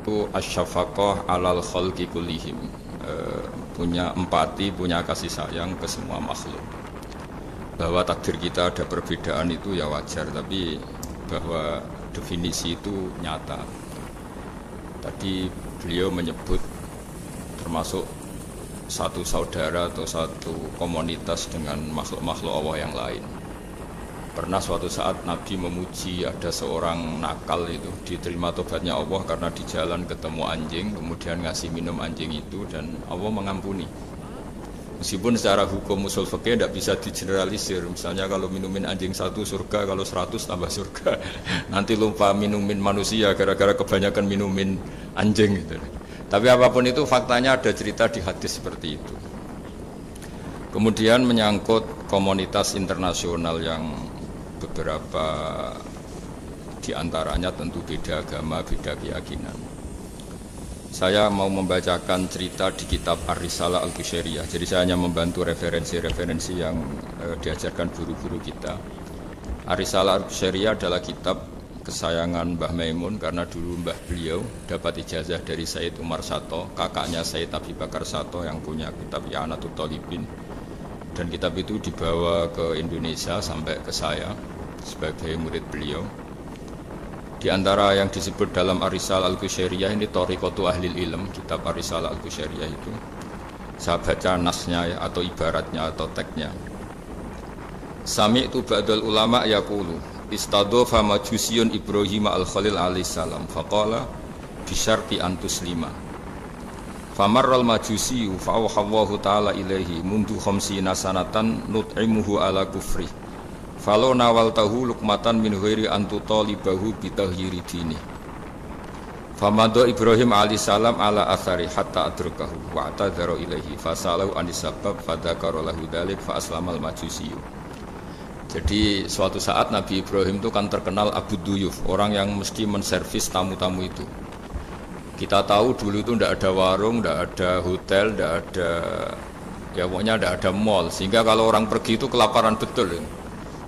Itu asyafaqah alal khalqi kullihim, punya empati, punya kasih sayang ke semua makhluk. Bahwa takdir kita ada perbedaan itu ya wajar, tapi bahwa definisi itu nyata. Tadi beliau menyebut termasuk satu saudara atau satu komunitas dengan makhluk-makhluk Allah yang lain. Pernah suatu saat Nabi memuji ada seorang nakal itu diterima tobatnya Allah karena di jalan ketemu anjing, kemudian ngasih minum anjing itu dan Allah mengampuni. Meskipun secara hukum usul fikih tidak bisa digeneralisir. Misalnya kalau minumin anjing 1 surga, kalau 100 tambah surga. Nanti lupa minumin manusia gara-gara kebanyakan minumin anjing gitu. Tapi apapun itu faktanya ada cerita di hadis seperti itu. Kemudian menyangkut komunitas internasional yang beberapa diantaranya tentu beda agama, beda keyakinan. Saya mau membacakan cerita di kitab Ar-Risalah Al-Qushairiyah. Jadi saya hanya membantu referensi-referensi yang diajarkan guru-guru kita. Ar-Risalah Al-Qushairiyah adalah kitab kesayangan Mbah Maimun karena dulu mbah beliau dapat ijazah dari Sayyid Umar Sato, kakaknya Sayyid Abi Bakar Sato yang punya kitab I'anatul Talibin. Dan kitab itu dibawa ke Indonesia sampai ke saya sebagai murid beliau. Di antara yang disebut dalam Ar-Risalah Al-Qushairiyah ini Thariqatu Ahlil Ilm, kitab Ar-Risalah Al-Qushairiyah itu. Saya baca nasnya ya, atau ibaratnya atau teksnya. Sami'tu ba'dal ulama yaqulu istadhafa majusiyun Ibrahim al-Khalil alaihi salam faqala bisyarti antuslima. Famarral majusi fa'awhallahu ta'ala ilaihi mundu khamsina sanatan nut'imuhu ala kufri falau nawaltahu lukmatan min ghairi antutalibahu bitahhiri dini. Famado Ibrahim alaihi salam ala athari hatta adrukahu wa atadhara ilaihi fasalahu anisabab fadhakara lahu dhalik fa aslamal majusi. Jadi suatu saat Nabi Ibrahim itu kan terkenal Abu Duyuf, orang yang mesti menservis tamu-tamu itu. Kita tahu dulu itu tidak ada warung, tidak ada hotel, tidak ada, ya pokoknya tidak ada mall. Sehingga kalau orang pergi itu kelaparan betul.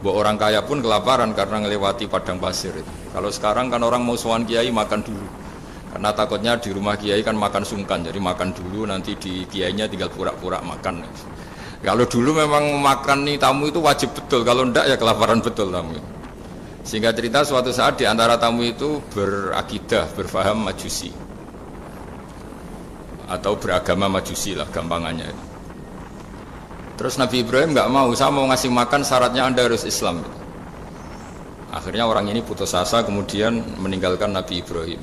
Bahwa orang kaya pun kelaparan karena melewati padang pasir. Kalau sekarang kan orang mau sowan kiai makan dulu. Karena takutnya di rumah kiai kan makan sungkan, jadi makan dulu nanti di kiainya tinggal pura-pura makan. Kalau dulu memang makan nih tamu itu wajib betul, kalau tidak ya kelaparan betul tamu. Sehingga cerita suatu saat di antara tamu itu berakidah, berfaham majusi. Atau beragama majusi lah gampangannya. Terus Nabi Ibrahim nggak mau, saya mau ngasih makan syaratnya Anda harus Islam. Akhirnya orang ini putus asa kemudian meninggalkan Nabi Ibrahim.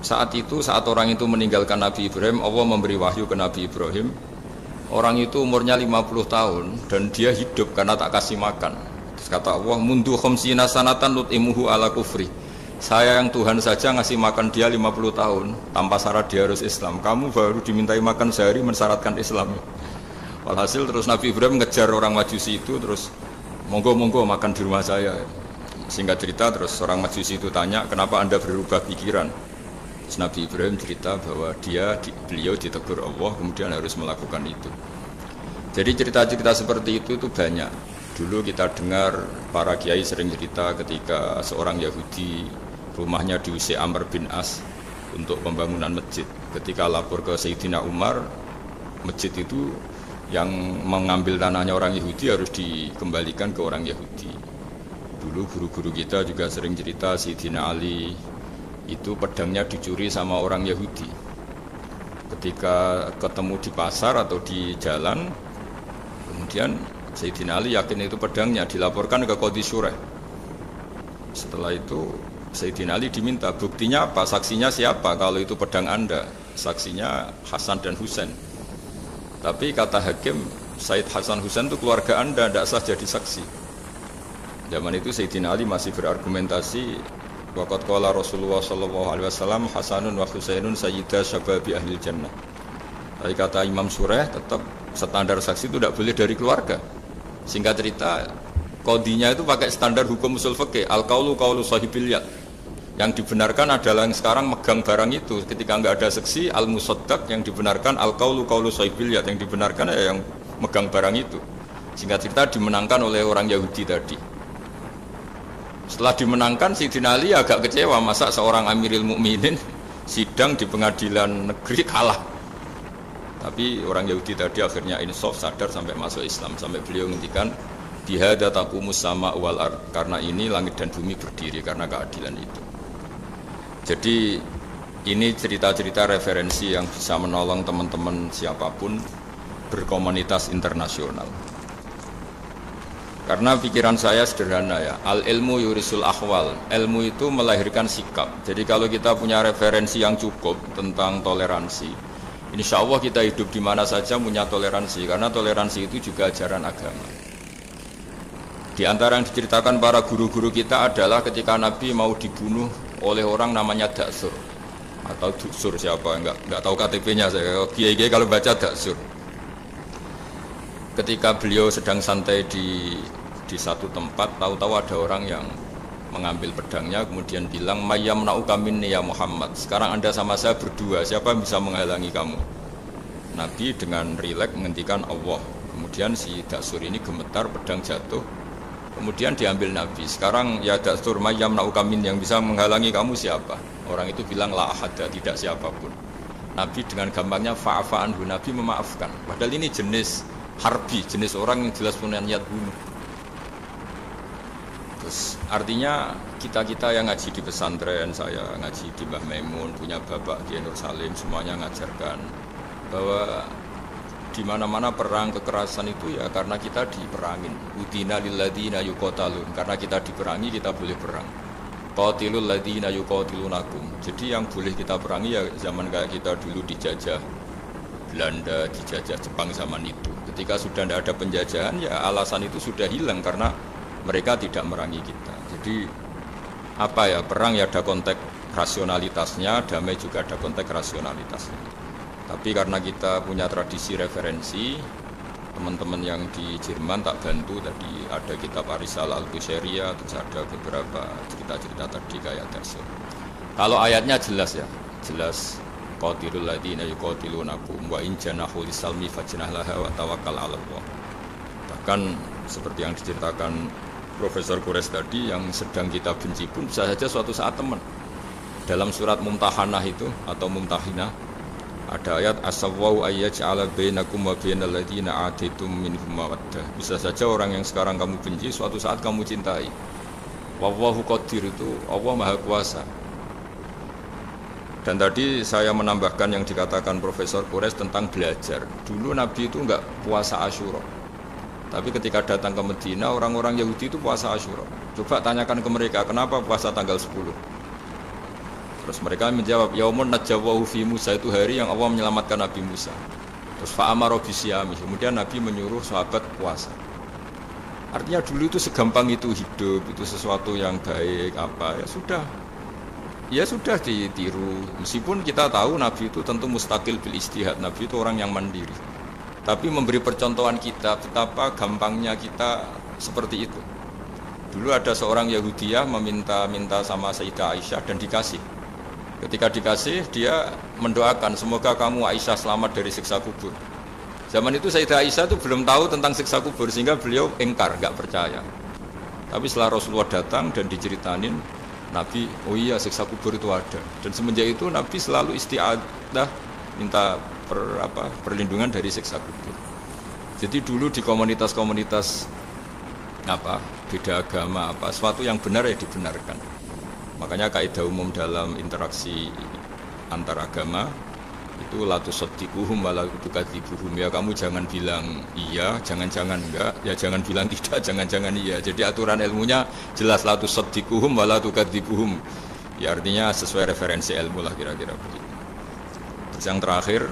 Saat orang itu meninggalkan Nabi Ibrahim, Allah memberi wahyu ke Nabi Ibrahim. Orang itu umurnya 50 tahun dan dia hidup karena tak kasih makan. Terus kata Allah, mundu khamsina sanatan nut'imuhu ala kufri. Saya yang Tuhan saja ngasih makan dia 50 tahun tanpa syarat dia harus Islam. Kamu baru dimintai makan sehari mensyaratkan Islam. Walhasil terus Nabi Ibrahim ngejar orang majusi itu, terus monggo makan di rumah saya. Singkat cerita terus orang majusi itu tanya, kenapa Anda berubah pikiran? Terus Nabi Ibrahim cerita bahwa beliau ditegur Allah kemudian harus melakukan itu. Jadi cerita-cerita seperti itu banyak. Dulu kita dengar para kiai sering cerita ketika seorang Yahudi rumahnya diusir Amr bin As untuk pembangunan masjid. Ketika lapor ke Sayyidina Umar, masjid itu yang mengambil tanahnya orang Yahudi harus dikembalikan ke orang Yahudi. Dulu guru-guru kita juga sering cerita Sayyidina Ali itu pedangnya dicuri sama orang Yahudi. Ketika ketemu di pasar atau di jalan, kemudian Sayyidina Ali yakin itu pedangnya, dilaporkan ke Qadhi Syurah. Setelah itu Sayyidina Ali diminta, buktinya apa? Saksinya siapa? Kalau itu pedang Anda, saksinya Hasan dan Husain. Tapi kata hakim, Sayyid Hasan Husain itu keluarga Anda, tidak sah jadi saksi. Zaman itu Sayyidina Ali masih berargumentasi, waqad qala Rasulullah sallallahu alaihi wasallam Hasanun wa Husainun sayyida syababi ahlil jannah. Tapi kata Imam Surah tetap standar saksi itu tidak boleh dari keluarga. Singkat cerita, qadhinya itu pakai standar hukum usul fikih, al-qaulu qaulu sahibil yad. Yang dibenarkan adalah yang sekarang megang barang itu. Ketika enggak ada saksi, al-musaddaq yang dibenarkan al-qaulu qaulu sahibil yad, yang dibenarkan ya yang megang barang itu. Singkat cerita dimenangkan oleh orang Yahudi tadi. Setelah dimenangkan Sayyidina Ali agak kecewa, masa seorang Amirul Mukminin sidang di pengadilan negeri kalah. Tapi orang Yahudi tadi akhirnya insaf, sadar sampai masuk Islam, sampai beliau ngendikan bihadza taqumus sama wal ard, karena ini langit dan bumi berdiri karena keadilan itu. Jadi ini cerita-cerita referensi yang bisa menolong teman-teman siapapun berkomunitas internasional. Karena pikiran saya sederhana ya, al ilmu yurisul ahwal, ilmu itu melahirkan sikap. Jadi kalau kita punya referensi yang cukup tentang toleransi, insya Allah kita hidup di mana saja punya toleransi, karena toleransi itu juga ajaran agama. Di antara yang diceritakan para guru-guru kita adalah ketika Nabi mau dibunuh oleh orang namanya Daksur atau Duksur, siapa enggak tahu KTP-nya saya. Kiai-kiai kalau baca Daksur. Ketika beliau sedang santai di satu tempat, tahu-tahu ada orang yang mengambil pedangnya kemudian bilang mayyam na'uka minni ya Muhammad, sekarang Anda sama saya berdua, siapa yang bisa menghalangi kamu? Nabi dengan rileks menghentikan Allah. Kemudian si Daksur ini gemetar, pedang jatuh, kemudian diambil Nabi. Sekarang ya Daksur, mayyam na'uka minni, yang bisa menghalangi kamu siapa? Orang itu bilang la ahada, tidak siapapun. Nabi dengan gampangnya fa'afa anhu, Nabi memaafkan. Padahal ini jenis harbi, jenis orang yang jelas punya niat bunuh. Terus artinya kita-kita yang ngaji di pesantren, saya ngaji di Mbah Maimun, punya bapak di Nur Salim, semuanya ngajarkan bahwa di mana-mana perang kekerasan itu ya karena kita diperangin. Udina lil ladzina yuqatalun, karena kita diperangi kita boleh perang. Qatilul ladzina yuqatilunakum. Jadi yang boleh kita perangi ya zaman kayak kita dulu dijajah Belanda, dijajah Jepang zaman itu. Ketika sudah tidak ada penjajahan ya alasan itu sudah hilang karena mereka tidak merangi kita. Jadi apa ya, perang ya ada konteks rasionalitasnya, damai juga ada konteks rasionalitasnya. Tapi karena kita punya tradisi referensi, teman-teman yang di Jerman tak bantu tadi ada kitab Arisalah Al-Busheria, terus ada beberapa cerita-cerita tadi kayak Daksur. Kalau ayatnya jelas ya, jelas qatilul ladzina yuqatilunakum wa in janahu lisalmi fajnah laha wa tawakkal 'ala Allah. Bahkan seperti yang diceritakan Profesor Quraisy tadi, yang sedang kita benci pun bisa saja suatu saat teman. Dalam surat Mumtahanah itu atau Mumtahinah ada ayat asawwau ayyaj'ala bainakum wa bainal ladzina atitum minhum mawaddah. Bisa saja orang yang sekarang kamu benci suatu saat kamu cintai. Wallahu qadir, itu Allah Maha Kuasa. Dan tadi saya menambahkan yang dikatakan Profesor Quraisy tentang belajar. Dulu Nabi itu enggak puasa Asyura. Tapi ketika datang ke Medina, orang-orang Yahudi itu puasa Asyura. Coba tanyakan ke mereka, kenapa puasa tanggal 10? Terus mereka menjawab, yaumun najjawahu fi Musa, itu hari yang Allah menyelamatkan Nabi Musa. Terus fa'amara bisyami, kemudian Nabi menyuruh sahabat puasa. Artinya dulu itu segampang itu hidup, itu sesuatu yang baik, apa ya sudah. Ya sudah ditiru. Meskipun kita tahu Nabi itu tentu mustaqil bil istihad, Nabi itu orang yang mandiri. Tapi memberi percontohan kita betapa gampangnya kita seperti itu. Dulu ada seorang Yahudiyah meminta sama Sayyidah Aisyah dan dikasih. Ketika dikasih, dia mendoakan semoga kamu Aisyah selamat dari siksa kubur. Zaman itu Sayyidah Aisyah itu belum tahu tentang siksa kubur sehingga beliau engkar, enggak percaya. Tapi setelah Rasulullah datang dan diceritanin, Nabi, oh iya siksa kubur itu ada. Dan semenjak itu Nabi selalu isti'adah, minta perlindungan dari siksa kubur. Jadi dulu di komunitas-komunitas beda agama sesuatu yang benar ya dibenarkan. Makanya kaidah umum dalam interaksi antar agama itu la tusaddiquhum wa la tukadzibuhum, ya kamu jangan bilang iya, jangan-jangan enggak, ya jangan bilang tidak, jangan-jangan iya. Jadi aturan ilmunya jelas la tusaddiquhum wa la tukadzibuhum. Ya artinya sesuai referensi ilmu lah kira-kira begitu. Terus yang terakhir,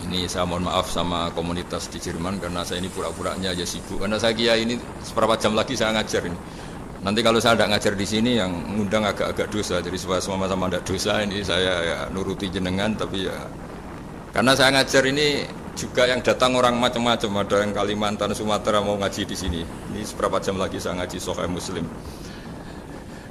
ini saya mohon maaf sama komunitas di Jerman karena saya ini pura-puranya aja sibuk. Karena saya kira ini seberapa jam lagi saya ngajar ini. Nanti kalau saya tidak ngajar di sini yang ngundang agak-agak dosa. Jadi supaya sama-sama tidak dosa, ini saya ya nuruti jenengan. Tapi ya karena saya ngajar ini juga yang datang orang macam-macam. Ada yang Kalimantan, Sumatera mau ngaji di sini. Ini seberapa jam lagi saya ngaji Sahih Muslim.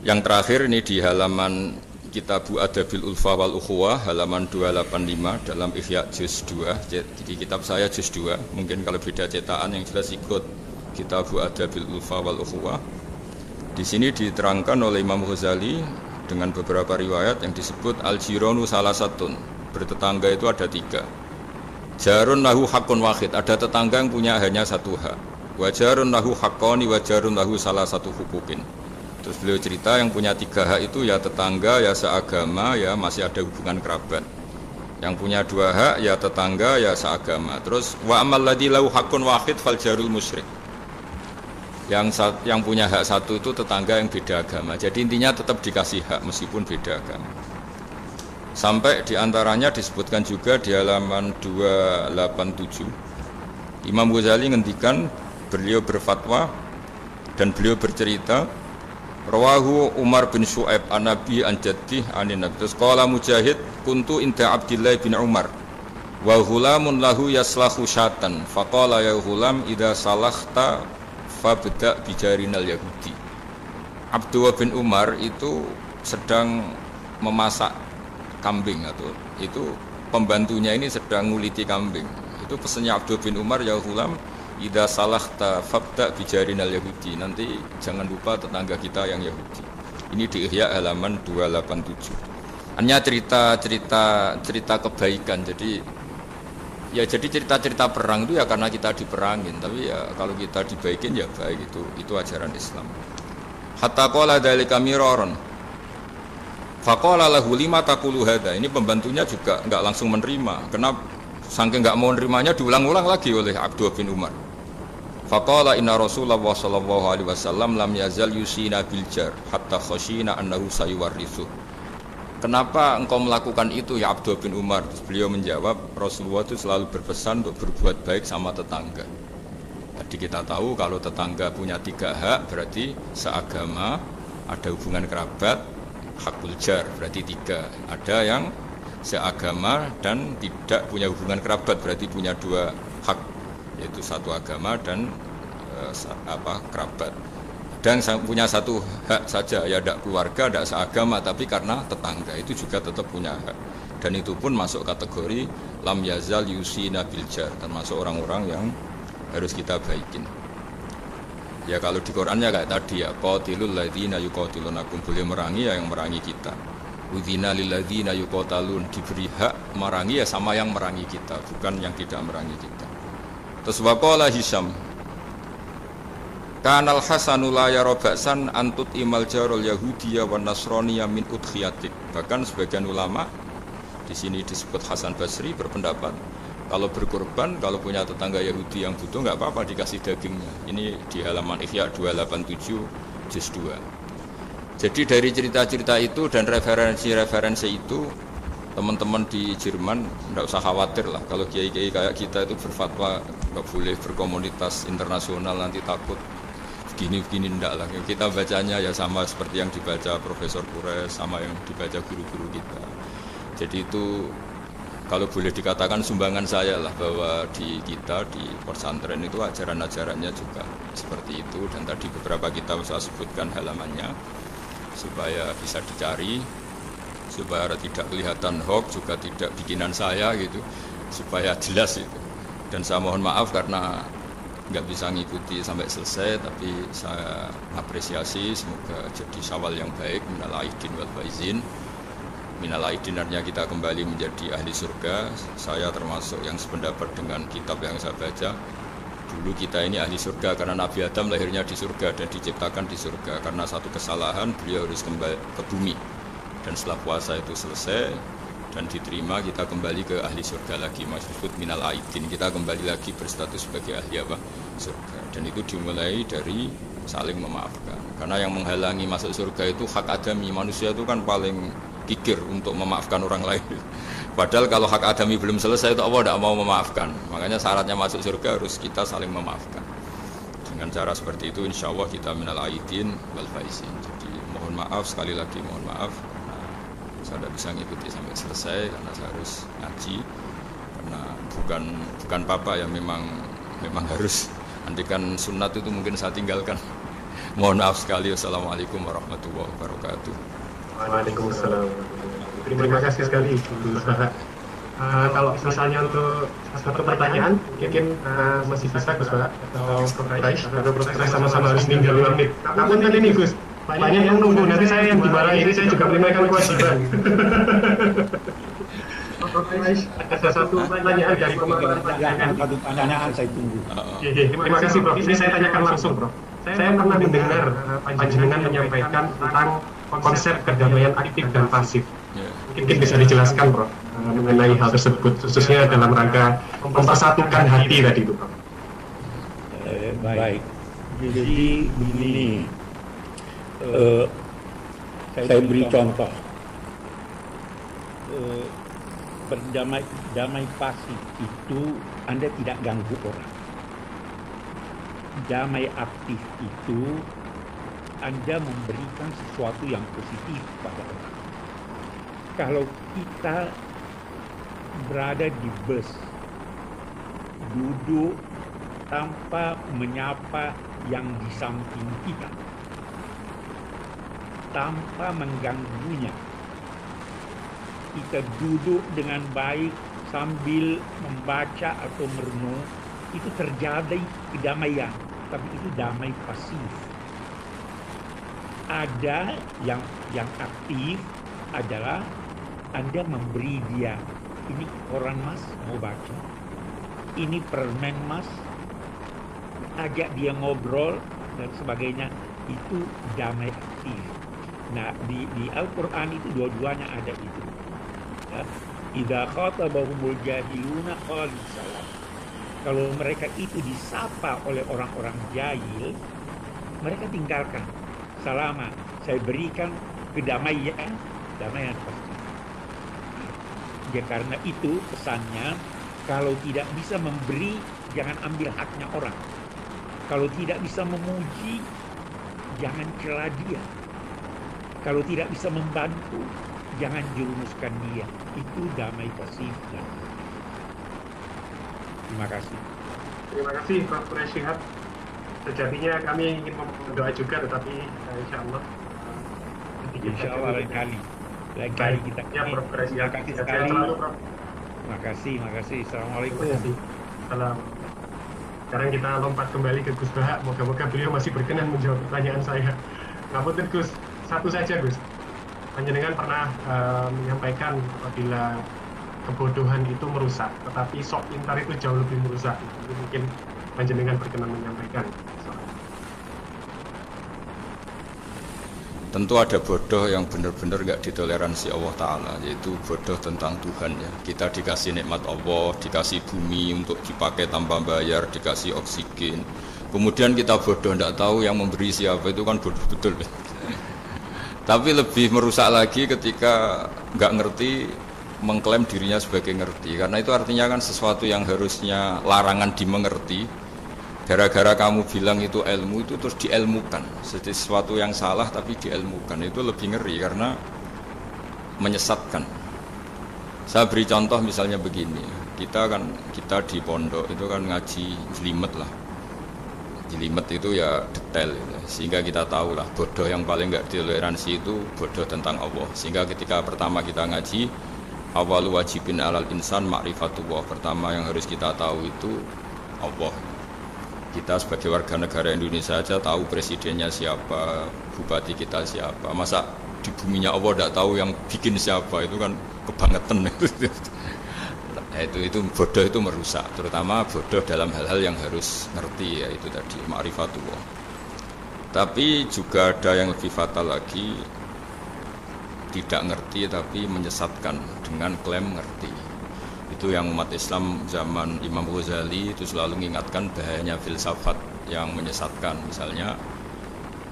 Yang terakhir ini di halaman Kitabu Adabil Ulfa wal Ukhuwah halaman 285 dalam Ihya juz 2. Jadi kitab saya juz 2. Mungkin kalau beda cetakan yang jelas ikut Kitabu Adabil Ulfa wal Ukhuwah. Di sini diterangkan oleh Imam Ghazali dengan beberapa riwayat yang disebut al-jiranu salasatun, bertetangga itu ada 3. Jarun lahu hakun wahid, ada tetangga yang punya hanya 1 hak. Wa jarun lahu haqqani wa jarun lahu salah satu hukukin. Terus beliau cerita yang punya 3 hak itu ya tetangga, ya seagama, ya masih ada hubungan kerabat. Yang punya 2 hak ya tetangga, ya seagama. Terus wa amal ladzi lahu hakun wahid fal jarul musyrik. Yang punya hak 1 itu tetangga yang beda agama. Jadi intinya tetap dikasih hak meskipun beda agama. Sampai diantaranya disebutkan juga di halaman 287. Imam Ghazali ngendikan, beliau berfatwa dan beliau bercerita, rawahu Umar bin Syu'aib an Nabi an Jaddih anin Nabi. Terus qala Mujahid kuntu inda Abdillah bin Umar wa ghulamun lahu yaslahu syatan faqala ya ghulam idza salakhta fabda bijarinal Yahudi. Abdullah bin Umar itu sedang memasak kambing, atau itu pembantunya ini sedang nguliti kambing. Itu pesannya Abdullah bin Umar, ya ghulam idza salakhta fabda bijarinal Yahudi, nanti jangan lupa tetangga kita yang Yahudi. Ini di Ihya halaman 287. Hanya cerita kebaikan. Jadi cerita-cerita perang itu ya karena kita diperangin, tapi ya kalau kita dibaikin ya baik, itu ajaran Islam. Hatta qala dzalika miraron. Faqala lahu lima taqulu hadza. Ini pembantunya juga enggak langsung menerima. Kenapa? Saking enggak mau nerimanya diulang-ulang lagi oleh Abdullah bin Umar. Faqala inna Rasulullah sallallahu alaihi wasallam lam yazal yusina bil jar hatta khashina annahu sayuwarrithu. Kenapa engkau melakukan itu ya Abdullah bin Umar? Terus beliau menjawab, Rasulullah itu selalu berpesan untuk berbuat baik sama tetangga. Jadi kita tahu kalau tetangga punya 3 hak, berarti seagama, ada hubungan kerabat, hakul jar, berarti 3. Ada yang seagama dan tidak punya hubungan kerabat, berarti punya 2 hak, yaitu 1 agama dan kerabat. Dan punya 1 hak saja, ya tidak keluarga, tidak seagama, tapi karena tetangga itu juga tetap punya hak. Dan itu pun masuk kategori lam yazal yusina bil jar, termasuk orang-orang yang harus kita baikin. Ya kalau di Qur'annya kayak tadi ya, qatilul ladzina yuqatilunakum, boleh merangi ya yang merangi kita. Udzina lil ladzina yuqatalun, diberi hak merangi ya sama yang merangi kita, bukan yang tidak merangi kita. Terus waqala Hisyam, Kanal Hasanu la yara ba'san antut imal jarul Yahudiyya wan Nasraniyya min udkhiyatik. Bahkan sebagian ulama di sini disebut Hasan Basri berpendapat kalau berkorban, kalau punya tetangga Yahudi yang butuh enggak apa-apa dikasih dagingnya. Ini di halaman Ihya 287 juz 2. Jadi dari cerita-cerita itu dan referensi-referensi itu, teman-teman di Jerman enggak usah khawatir lah kalau kiai-kiai kayak kita itu berfatwa enggak boleh berkomunitas internasional nanti takut begini enggak lah. Kita bacanya ya sama seperti yang dibaca Profesor Kures, sama yang dibaca guru-guru kita. Jadi itu kalau boleh dikatakan sumbangan saya lah, bahwa di kita di pesantren itu ajaran-ajarannya juga seperti itu. Dan tadi beberapa kitab saya sebutkan halamannya supaya bisa dicari, supaya tidak kelihatan hoax, juga tidak bikinan saya gitu, supaya jelas itu. Dan saya mohon maaf karena nggak bisa ngikuti sampai selesai, tapi saya apresiasi, semoga jadi syawal yang baik. Minal aidin wal faizin. Minal aidin artinya kita kembali menjadi ahli surga. Saya termasuk yang sependapat dengan kitab yang saya baca. Dulu kita ini ahli surga karena Nabi Adam lahirnya di surga dan diciptakan di surga. Karena satu kesalahan beliau harus kembali ke bumi. Dan setelah puasa itu selesai dan diterima, kita kembali ke ahli surga lagi, maksud minal aidin, kita kembali lagi berstatus sebagai ahli surga. Dan itu dimulai dari saling memaafkan, karena yang menghalangi masuk surga itu hak adami. Manusia itu kan paling kikir untuk memaafkan orang lain, padahal kalau hak adami belum selesai itu Allah tidak mau memaafkan. Makanya syaratnya masuk surga harus kita saling memaafkan. Dengan cara seperti itu insya Allah kita minal aidin wal faizin. Jadi mohon maaf, sekali lagi mohon maaf, saya tidak bisa ngikuti sampai selesai karena saya harus ngaji, karena bukan papa ya, memang harus. Nanti kan sunat itu mungkin saya tinggalkan. Mohon maaf sekali. Wassalamualaikum warahmatullahi wabarakatuh. Waalaikumsalam. Terima kasih sekali Bu Ustaz. Kalau misalnya untuk satu pertanyaan mungkin masih bisa Gus Pak, atau Profesor sama-sama harus tinggal 5 menit. Namun kan ini Gus, banyak yang nunggu, nanti saya yang dimarahin, ini saya juga menunaikan kewajiban. Ada satu pertanyaan dari Yang satu pertanyaan saya tunggu. Terima kasih Prof. Ini saya tanyakan langsung Prof. Saya pernah mendengar panjenengan menyampaikan tentang konsep perdamaian aktif dan pasif. Mungkin bisa dijelaskan Prof mengenai hal tersebut, khususnya dalam rangka mempersatukan hati tadi itu Prof. Baik. Jadi begini, saya beri contoh. Berdamai pasif itu Anda tidak ganggu orang. Damai aktif itu Anda memberikan sesuatu yang positif pada orang. Kalau kita berada di bus, duduk tanpa menyapa yang di samping kita, tanpa mengganggunya, kita duduk dengan baik sambil membaca atau merenung, itu terjadi kedamaian, tapi itu damai pasif. Ada yang aktif adalah Anda memberi dia, ini koran Mas mau baca, ini permen Mas, ajak dia ngobrol dan sebagainya, itu damai aktif. Nah di Al-Quran itu dua-duanya ada itu. Idza khatabahumul jahiluna qalu salam. Kalau mereka itu disapa oleh orang-orang jahil, mereka tinggalkan. Salama, saya berikan kedamaian, damaian pasti. Ya karena itu pesannya, kalau tidak bisa memberi, jangan ambil haknya orang. Kalau tidak bisa memuji, jangan cela dia. Kalau tidak bisa membantu, jangan jerumuskan dia. Itu damai pasif. Terima kasih. Terima kasih Prof. Shihab. Sejatinya kami ingin berdoa juga, tetapi insya Allah lain kali kita. Ya Prof. Terima kasih sekali. Terima kasih. Assalamualaikum. Terima kasih. Salam. Sekarang kita lompat kembali ke Gus Baha. Moga-moga beliau masih berkenan menjawab pertanyaan saya. Ngapunten Gus, satu saja Gus. Panjenengan pernah menyampaikan apabila kebodohan itu merusak, tetapi sok pintar itu jauh lebih merusak. Jadi mungkin panjenengan berkenan menyampaikan. Tentu ada bodoh yang benar-benar nggak ditoleransi Allah Ta'ala, yaitu bodoh tentang Tuhan ya. Kita dikasih nikmat Allah, dikasih bumi untuk dipakai tanpa bayar, dikasih oksigen. Kemudian kita bodoh, nggak tahu yang memberi siapa, itu kan bodoh betul. Tapi lebih merusak lagi ketika nggak ngerti, mengklaim dirinya sebagai ngerti. Karena itu artinya kan sesuatu yang harusnya larangan dimengerti, gara-gara kamu bilang itu ilmu, itu terus diilmukan. Jadi sesuatu yang salah tapi diilmukan, itu lebih ngeri karena menyesatkan. Saya beri contoh misalnya begini, kita di pondok itu kan ngaji jelimet lah. Jelimet itu ya detail, sehingga kita tahu lah bodoh yang paling nggak ditoleransi itu bodoh tentang Allah. Sehingga ketika pertama kita ngaji, awalu wajibin alal insan ma'rifatullah, pertama yang harus kita tahu itu Allah. Kita sebagai warga negara Indonesia aja tahu presidennya siapa, bupati kita siapa. Masa di buminya Allah tidak tahu yang bikin siapa, itu kan kebangetan. Itu bodoh, itu merusak, terutama bodoh dalam hal-hal yang harus ngerti, yaitu tadi ma'rifatullah. Tapi juga ada yang lebih fatal lagi, tidak ngerti tapi menyesatkan dengan klaim ngerti. Itu yang umat Islam zaman Imam Ghazali itu selalu mengingatkan bahayanya filsafat yang menyesatkan. Misalnya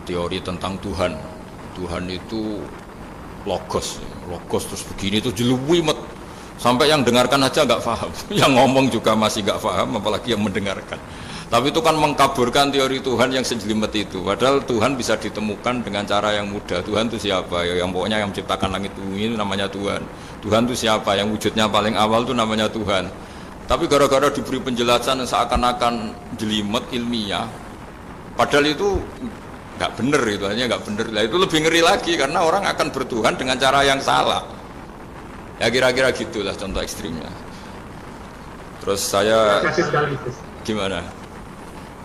teori tentang Tuhan itu logos terus begini, itu jeluwimet sampai yang dengarkan aja nggak paham, yang ngomong juga masih nggak paham, apalagi yang mendengarkan. Tapi itu kan mengkaburkan teori Tuhan yang sejelimet itu. Padahal Tuhan bisa ditemukan dengan cara yang mudah. Tuhan itu siapa? Ya, yang pokoknya yang menciptakan langit bumi itu namanya Tuhan. Tuhan itu siapa? Yang wujudnya paling awal itu namanya Tuhan. Tapi gara-gara diberi penjelasan yang seakan-akan jelimet ilmiah, padahal itu nggak benar, itu hanya nggak benar. Nah, itu lebih ngeri lagi karena orang akan bertuhan dengan cara yang salah. Ya kira-kira gitulah contoh ekstrimnya. Terus saya gimana?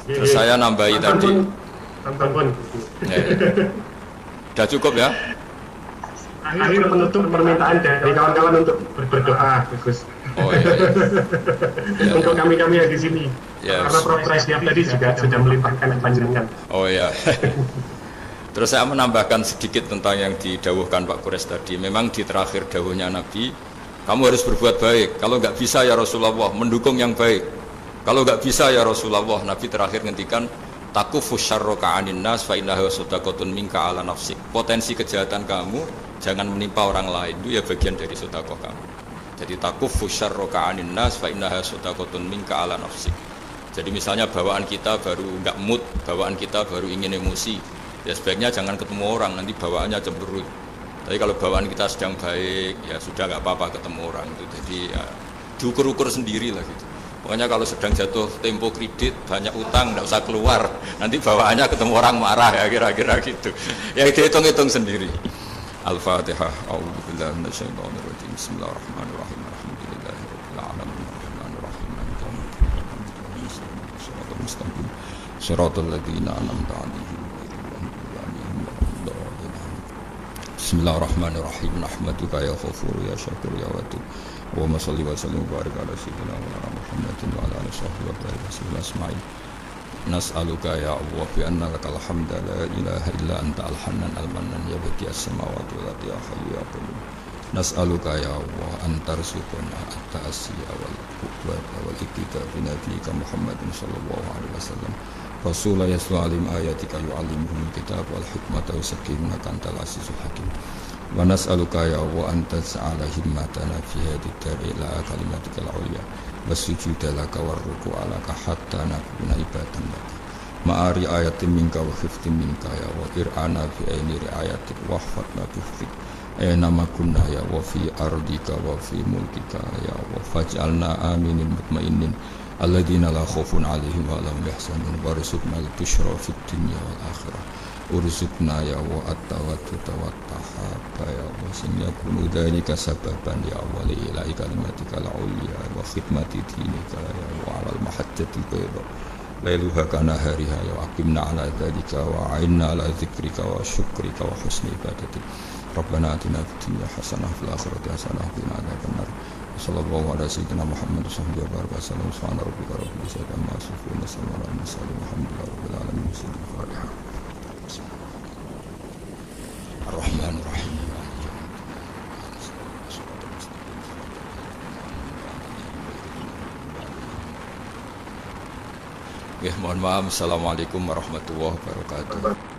Terus saya nambahi tadi. Ampun. Ya. Udah cukup ya? Akhir penutup permintaan dari kawan-kawan untuk berdoa, Gus. Oh iya. Ya, untuk kami-kami yang di sini. Ya, Karena Prof. Siap tadi juga sudah melimpahkan panjenengan. Oh ya. Terus saya menambahkan sedikit tentang yang didawuhkan Pak Kures tadi. Memang di terakhir dawuhnya Nabi, kamu harus berbuat baik. Kalau nggak bisa ya Rasulullah, mendukung yang baik. Kalau nggak bisa ya Rasulullah, Nabi terakhir ngendikan takufu syarroka anin nas fa innahu sadaqatun minka ala nafsik. Potensi kejahatan kamu jangan menimpa orang lain, itu ya bagian dari sedekah kamu. Jadi takufu syarroka anin nas fa innahu sadaqatun minka ala nafsik. Jadi misalnya bawaan kita baru nggak mood, bawaan kita baru ingin emosi, ya sebaiknya jangan ketemu orang, nanti bawaannya cemberut. Tapi kalau bawaan kita sedang baik, ya sudah nggak apa-apa ketemu orang itu. Jadi ya, diukur-ukur sendiri lah gitu. Pokoknya kalau sedang jatuh tempo kredit, banyak utang, nggak usah keluar. Nanti bawaannya ketemu orang marah ya kira-kira gitu. Ya dihitung-hitung sendiri. Al-Fatihah. A'udzubillahi minasyaitonir rajim. Bismillahirrahmanirrahim. Alhamdulillahirabbil alamin. Arrahmanirrahim. Maliki yaumiddin. Shiratal mustaqim. Shiratal ladzina an'amta 'alaihim. Bismillahirrahmanirrahim. Nahmaduka ya ghafur ya syakur ya wadud. Allahumma shalli wa sallim wa barik ala sayyidina Muhammadin wa ala alihi wa sahbihi asma'in. Nas'aluka ya Allah bi anna lakal hamda la ilaha illa anta al-hannan al-mannan ya badi'as samawati wal ardi ya hayyu ya qayyum. Nas'aluka ya Allah an tarzuqna at-ta'siya wal quwwata wal iktidar bi nabiyyika Muhammadin sallallahu alaihi wasallam. Rasulullah yaslu alim ayatika yu'allimuhumul kitab wal hikmata wa yuzakkihim antal azizul hakim. Wa nas'aluka ya Allah an taj'ala himmatana fi hadhihi dar ila kalimatikal ulya wasujuda laka warruku'a laka hatta nakuna ibadan laka ma'ari ayatin minka wa khiftin minka ya wa ir'ana fi aini riayatik wahfatna bihfik nama kunna ya wa fi ardika wa fi mulkika ya wa faj'alna aminin mutmainin alladhina la khawfun alaihim wa lahum yahzanun warzuqna al-bushra fid dunya wal akhirah urzuqna ya wa at-tawadduta wa at-tahabba ya wa sin yakunu dhalika sababan ya wa li ilahi kalimatika al-ulya wa khidmati dinika ya wa alal mahajjatil bayda lailuha kana hariha ya wa aqimna ala dhalika wa a'inna ala dzikrika wa syukrika wa husni ibadatik Rabbana atina fid dunya hasanah fil akhirati hasanah wa qina adzabannar sallallahu ala sayyidina Muhammad sallallahu alaihi wasallam subhana rabbika rabbil izzati amma yasifun wa salamun alal mursalin walhamdulillahi rabbil alamin. Al-Fatihah. Ar-Rahmanir-Rahim. Mohon maaf. Assalamualaikum warahmatullahi wabarakatuh.